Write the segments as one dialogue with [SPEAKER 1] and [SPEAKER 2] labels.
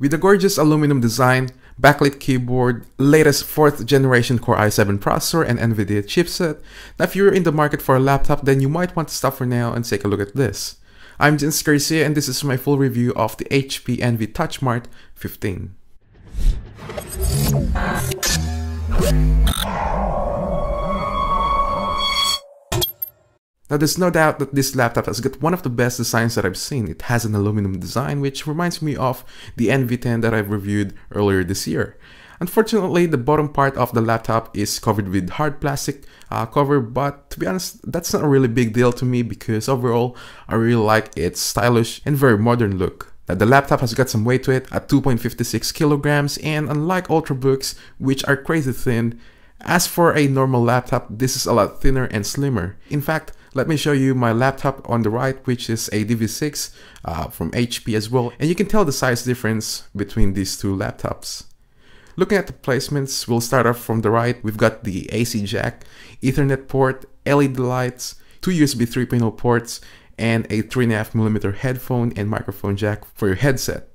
[SPEAKER 1] With a gorgeous aluminum design, backlit keyboard, latest 4th generation Core i7 processor and NVIDIA chipset, now if you're in the market for a laptop, then you might want to stop for now and take a look at this. I'm Jens Garcia and this is my full review of the HP ENVY TouchSmart 15. Now there's no doubt that this laptop has got one of the best designs that I've seen. It has an aluminum design which reminds me of the ENVY 10 that I've reviewed earlier this year. Unfortunately, the bottom part of the laptop is covered with hard plastic cover, but to be honest, that's not a really big deal to me because overall, I really like its stylish and very modern look. Now, the laptop has got some weight to it at 2.56 kilograms, and unlike Ultrabooks, which are crazy thin, as for a normal laptop, this is a lot thinner and slimmer. In fact, let me show you my laptop on the right, which is a DV6 from HP as well, and you can tell the size difference between these two laptops. Looking at the placements, we'll start off from the right. We've got the AC jack, Ethernet port, LED lights, two USB 3.0 ports, and a 3.5mm headphone and microphone jack for your headset.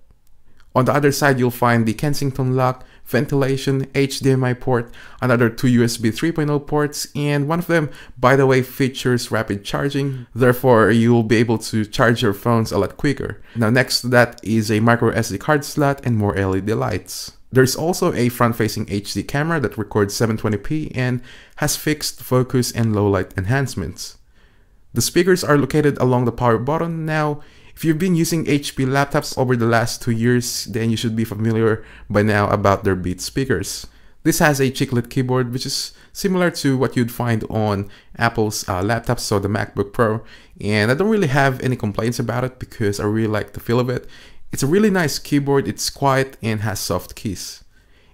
[SPEAKER 1] On the other side, you'll find the Kensington lock, ventilation, HDMI port, another two USB 3.0 ports, and one of them, by the way, features rapid charging. Therefore, you'll be able to charge your phones a lot quicker. Now, next to that is a micro SD card slot and more LED lights. There's also a front-facing HD camera that records 720p and has fixed focus and low light enhancements. The speakers are located along the power button. Now, if you've been using HP laptops over the last 2 years, then you should be familiar by now about their Beats speakers. This has a chiclet keyboard, which is similar to what you'd find on Apple's laptops, so the MacBook Pro, and I don't really have any complaints about it because I really like the feel of it. It's a really nice keyboard, it's quiet and has soft keys.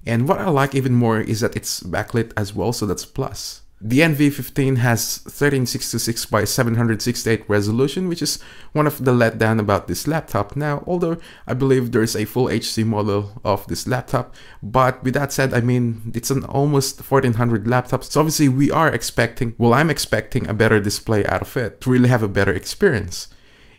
[SPEAKER 1] And what I like even more is that it's backlit as well, so that's a plus. The ENVY 15 has 1366 by 768 resolution, which is one of the letdown about this laptop. Now, although I believe there's a full HD model of this laptop, but with that said, I mean, it's an almost 1400 laptop, so obviously I'm expecting a better display out of it to really have a better experience.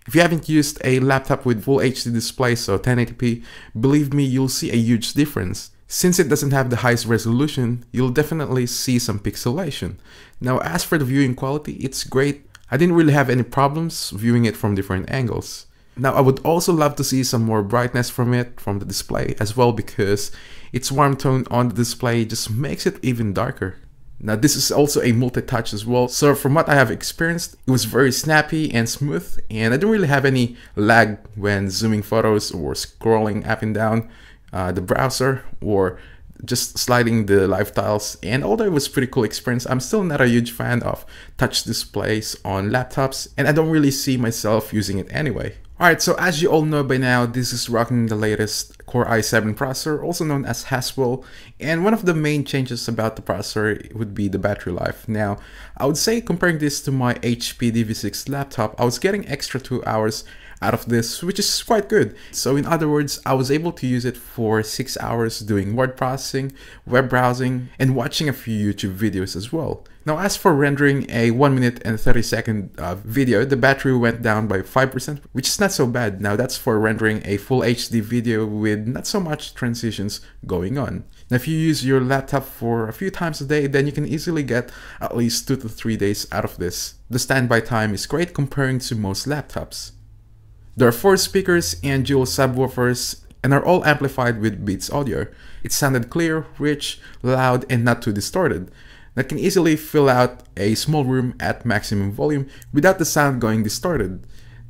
[SPEAKER 1] If you haven't used a laptop with full HD display, so 1080p, believe me, you'll see a huge difference. Since it doesn't have the highest resolution, you'll definitely see some pixelation. Now, as for the viewing quality, it's great. I didn't really have any problems viewing it from different angles. Now, I would also love to see some more brightness from the display as well, because its warm tone on the display just makes it even darker. Now, this is also a multi-touch as well, so from what I have experienced, it was very snappy and smooth, and I didn't really have any lag when zooming photos or scrolling up and down the browser or just sliding the live tiles. And although it was a pretty cool experience, I'm still not a huge fan of touch displays on laptops, and I don't really see myself using it anyway. Alright, so as you all know by now, this is rocking the latest Core i7 processor, also known as Haswell, and one of the main changes about the processor would be the battery life. Now, I would say comparing this to my HP DV6 laptop, I was getting extra 2 hours out of this, which is quite good. So in other words, I was able to use it for 6 hours doing word processing, web browsing, and watching a few YouTube videos as well. Now, as for rendering a 1 minute and 30-second video, the battery went down by 5%, which is not so bad. Now, that's for rendering a full HD video with not so much transitions going on. Now, if you use your laptop for a few times a day, then you can easily get at least 2 to 3 days out of this. The standby time is great comparing to most laptops. There are 4 speakers and dual subwoofers and are all amplified with Beats audio. It sounded clear, rich, loud, and not too distorted. That can easily fill out a small room at maximum volume without the sound going distorted.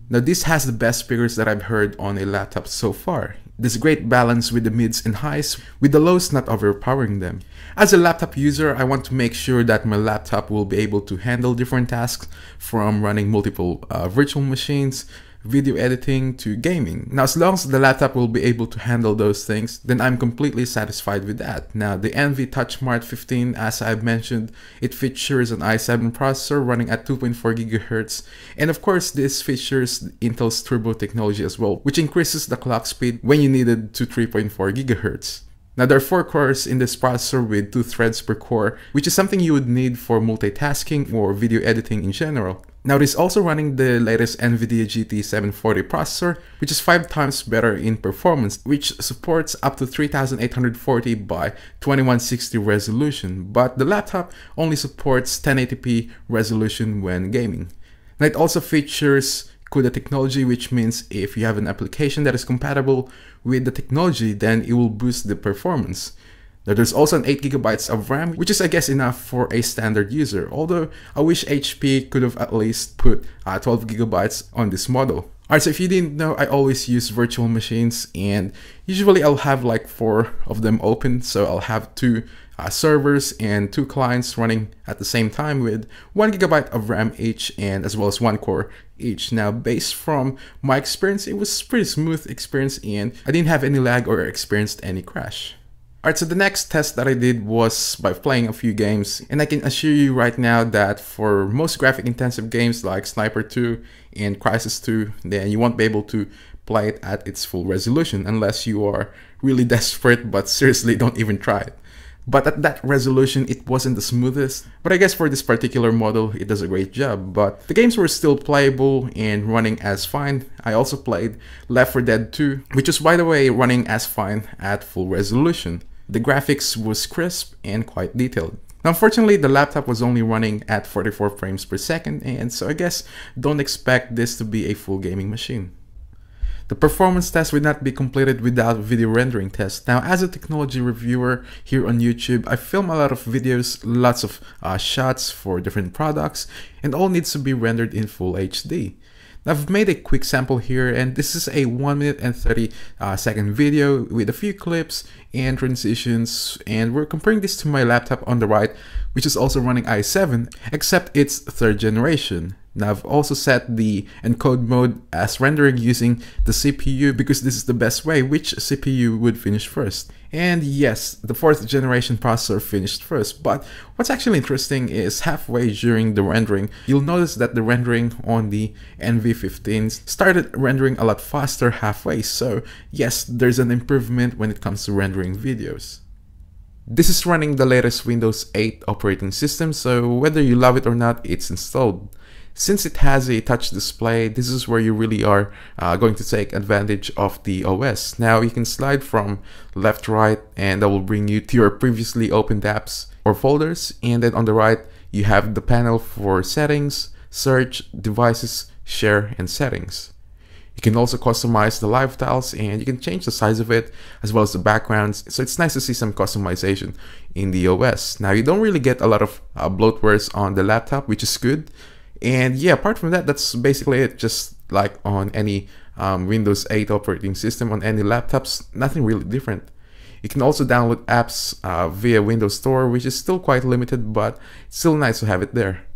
[SPEAKER 1] Now, this has the best speakers that I've heard on a laptop so far. There's a great balance with the mids and highs, with the lows not overpowering them. As a laptop user, I want to make sure that my laptop will be able to handle different tasks, from running multiple virtual machines, video editing to gaming. Now, as long as the laptop will be able to handle those things, then I'm completely satisfied with that. Now, the ENVY TouchSmart 15, as I've mentioned, it features an i7 processor running at 2.4 GHz, and of course this features Intel's turbo technology as well, which increases the clock speed when you need it to 3.4 GHz. Now, there are 4 cores in this processor with 2 threads per core, which is something you would need for multitasking or video editing in general. Now it is also running the latest NVIDIA GT 740 processor, which is 5 times better in performance, which supports up to 3840 by 2160 resolution, but the laptop only supports 1080p resolution when gaming. Now it also features CUDA technology, which means if you have an application that is compatible with the technology, then it will boost the performance. Now there's also an 8GB of RAM, which is I guess enough for a standard user, although I wish HP could have at least put 12GB on this model. Alright, so if you didn't know, I always use virtual machines, and usually I'll have like 4 of them open, so I'll have 2 servers and 2 clients running at the same time with 1GB of RAM each, and as well as 1 core each. Now based from my experience, it was pretty smooth experience and I didn't have any lag or experienced any crash. Alright, so the next test that I did was by playing a few games, and I can assure you right now that for most graphic intensive games like Sniper 2 and Crysis 2, then you won't be able to play it at its full resolution unless you are really desperate, but seriously don't even try it. But at that resolution, it wasn't the smoothest, but I guess for this particular model, it does a great job. But the games were still playable and running as fine. I also played Left 4 Dead 2, which is by the way running as fine at full resolution. The graphics was crisp and quite detailed. Now unfortunately, the laptop was only running at 44 frames per second, and so I guess don't expect this to be a full gaming machine. The performance test would not be completed without video rendering test. Now as a technology reviewer here on YouTube, I film a lot of videos, lots of shots for different products, and all needs to be rendered in full HD. Now I've made a quick sample here, and this is a 1 minute and 30 second video with a few clips and transitions, and we're comparing this to my laptop on the right, which is also running i7, except it's 3rd generation. Now I've also set the encode mode as rendering using the CPU because this is the best way, which CPU would finish first. And yes, the 4th generation processor finished first, but what's actually interesting is halfway during the rendering, you'll notice that the rendering on the ENVY 15 started rendering a lot faster halfway, so yes, there's an improvement when it comes to rendering videos. This is running the latest Windows 8 operating system, so whether you love it or not, it's installed. Since it has a touch display, this is where you really are going to take advantage of the OS. Now you can slide from left to right, and that will bring you to your previously opened apps or folders. And then on the right, you have the panel for settings, search, devices, share, and settings. You can also customize the live tiles, and you can change the size of it as well as the backgrounds. So it's nice to see some customization in the OS. Now you don't really get a lot of bloatwares on the laptop, which is good. And yeah, apart from that, that's basically it. Just like on any Windows 8 operating system on any laptops, nothing really different. You can also download apps via Windows Store, which is still quite limited, but it's still nice to have it there.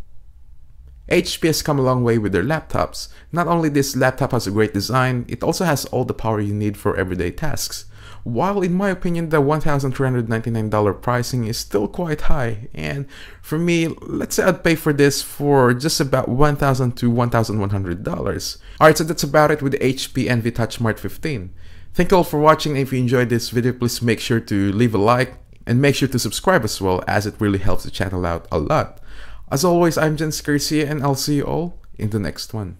[SPEAKER 1] HP has come a long way with their laptops. Not only this laptop has a great design, it also has all the power you need for everyday tasks. While in my opinion the $1,399 pricing is still quite high, and for me, let's say I'd pay for this for just about $1,000 to $1,100. Alright, so that's about it with the HP ENVY TouchSmart 15. Thank you all for watching, and if you enjoyed this video, please make sure to leave a like and make sure to subscribe as well, as it really helps the channel out a lot. As always, I'm Jens Garcia, and I'll see you all in the next one.